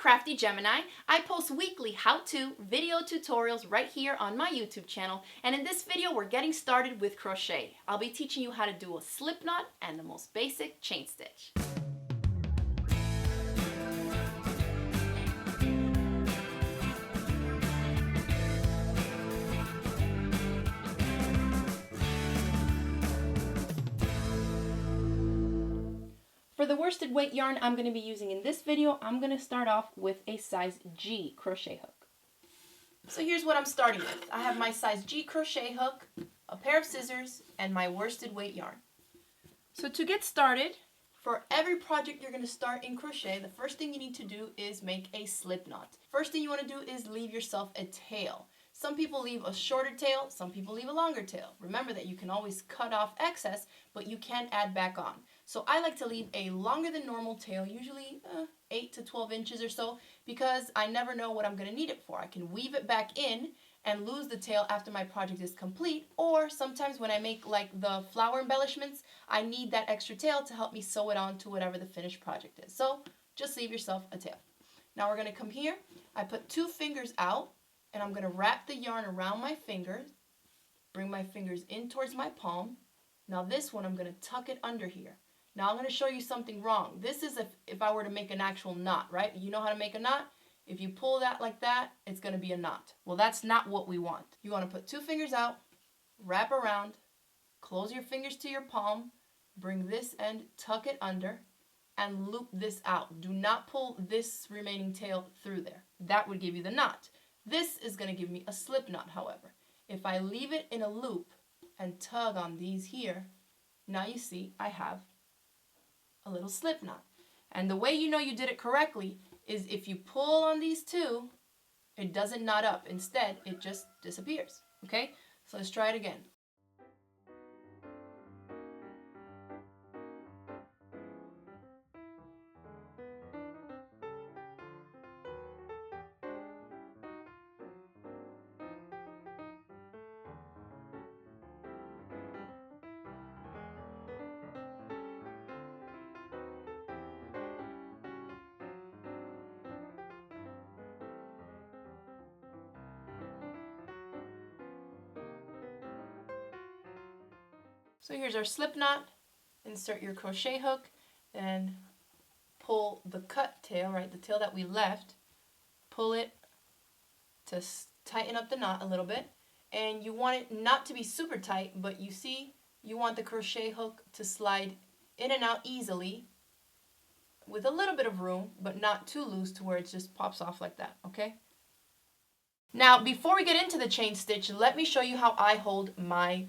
Crafty Gemini. I post weekly how-to video tutorials right here on my YouTube channel, and in this video we're getting started with crochet. I'll be teaching you how to do a slip knot and the most basic chain stitch. For the worsted weight yarn I'm going to be using in this video, I'm going to start off with a size G crochet hook. So here's what I'm starting with. I have my size G crochet hook, a pair of scissors, and my worsted weight yarn. So to get started, for every project you're going to start in crochet, the first thing you need to do is make a slip knot. First thing you want to do is leave yourself a tail. Some people leave a shorter tail, some people leave a longer tail. Remember that you can always cut off excess, but you can add back on. So I like to leave a longer than normal tail, usually 8 to 12 inches or so, because I never know what I'm going to need it for. I can weave it back in and lose the tail after my project is complete, or sometimes when I make like the flower embellishments, I need that extra tail to help me sew it on to whatever the finished project is. So just leave yourself a tail. Now we're going to come here. I put 2 fingers out, and I'm going to wrap the yarn around my fingers, bring my fingers in towards my palm. Now this one I'm going to tuck it under here. Now I'm going to show you something wrong. This is if I were to make an actual knot, right? You know how to make a knot? If you pull that like that, it's going to be a knot. Well, that's not what we want. You want to put 2 fingers out, wrap around, close your fingers to your palm, bring this end, tuck it under, and loop this out. Do not pull this remaining tail through there. That would give you the knot. This is going to give me a slip knot, however. If I leave it in a loop and tug on these here, now you see I have a little slip knot. And the way you know you did it correctly is if you pull on these 2, it doesn't knot up. Instead, it just disappears. Okay? So let's try it again. So here's our slip knot. Insert your crochet hook and pull the cut tail, right, the tail that we left, pull it to tighten up the knot a little bit. And you want it not to be super tight, but you see, you want the crochet hook to slide in and out easily with a little bit of room, but not too loose to where it just pops off like that, okay? Now, before we get into the chain stitch, let me show you how I hold my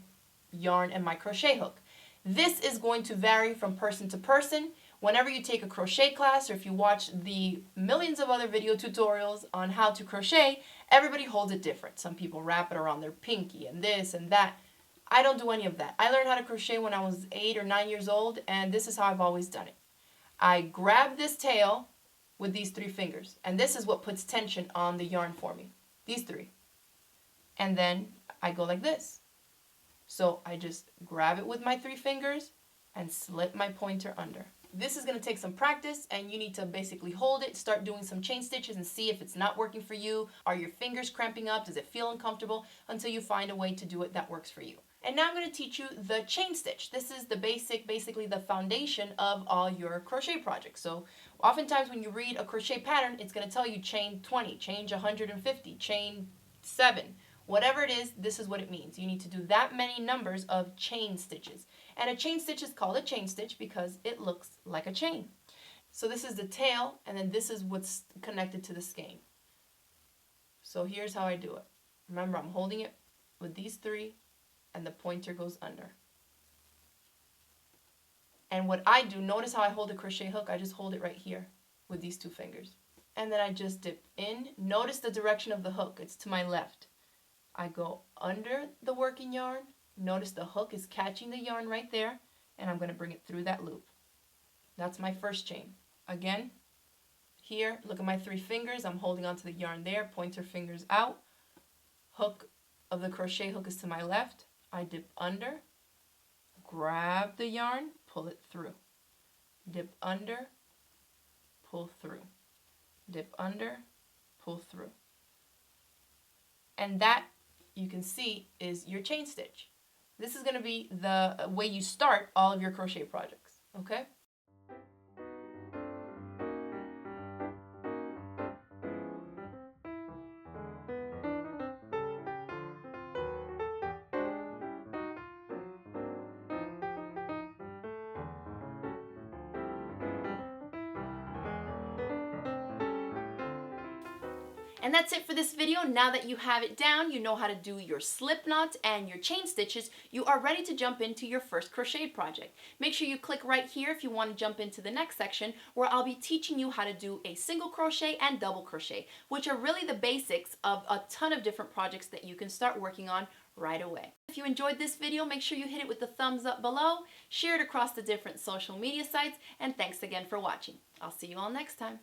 yarn and my crochet hook. This is going to vary from person to person. Whenever you take a crochet class, or if you watch the millions of other video tutorials on how to crochet, everybody holds it different. Some people wrap it around their pinky and this and that. I don't do any of that. I learned how to crochet when I was 8 or 9 years old, and this is how I've always done it. I grab this tail with these 3 fingers, and this is what puts tension on the yarn for me. These 3. And then I go like this. So I just grab it with my 3 fingers and slip my pointer under. This is going to take some practice, and you need to basically hold it, start doing some chain stitches and see if it's not working for you. Are your fingers cramping up? Does it feel uncomfortable? Until you find a way to do it that works for you. And now I'm going to teach you the chain stitch. This is the basically the foundation of all your crochet projects. So oftentimes when you read a crochet pattern, it's going to tell you chain 20, chain 150, chain 7. Whatever it is, this is what it means. You need to do that many numbers of chain stitches. And a chain stitch is called a chain stitch because it looks like a chain. So this is the tail, and then this is what's connected to the skein. So here's how I do it. Remember, I'm holding it with these 3, and the pointer goes under. And what I do, notice how I hold the crochet hook, I just hold it right here with these 2 fingers. And then I just dip in. Notice the direction of the hook, it's to my left. I go under the working yarn. Notice the hook is catching the yarn right there, and I'm going to bring it through that loop. That's my first chain. Again, here, look at my 3 fingers. I'm holding onto the yarn there, pointer fingers out. Hook of the crochet hook is to my left. I dip under, grab the yarn, pull it through. Dip under, pull through. dip under, pull through. And that, you can see, is your chain stitch. This is going to be the way you start all of your crochet projects, okay? And that's it for this video. Now that you have it down, you know how to do your slip knots and your chain stitches, you are ready to jump into your first crochet project. Make sure you click right here if you want to jump into the next section, where I'll be teaching you how to do a single crochet and double crochet, which are really the basics of a ton of different projects that you can start working on right away. If you enjoyed this video, make sure you hit it with the thumbs up below, share it across the different social media sites, and thanks again for watching. I'll see you all next time.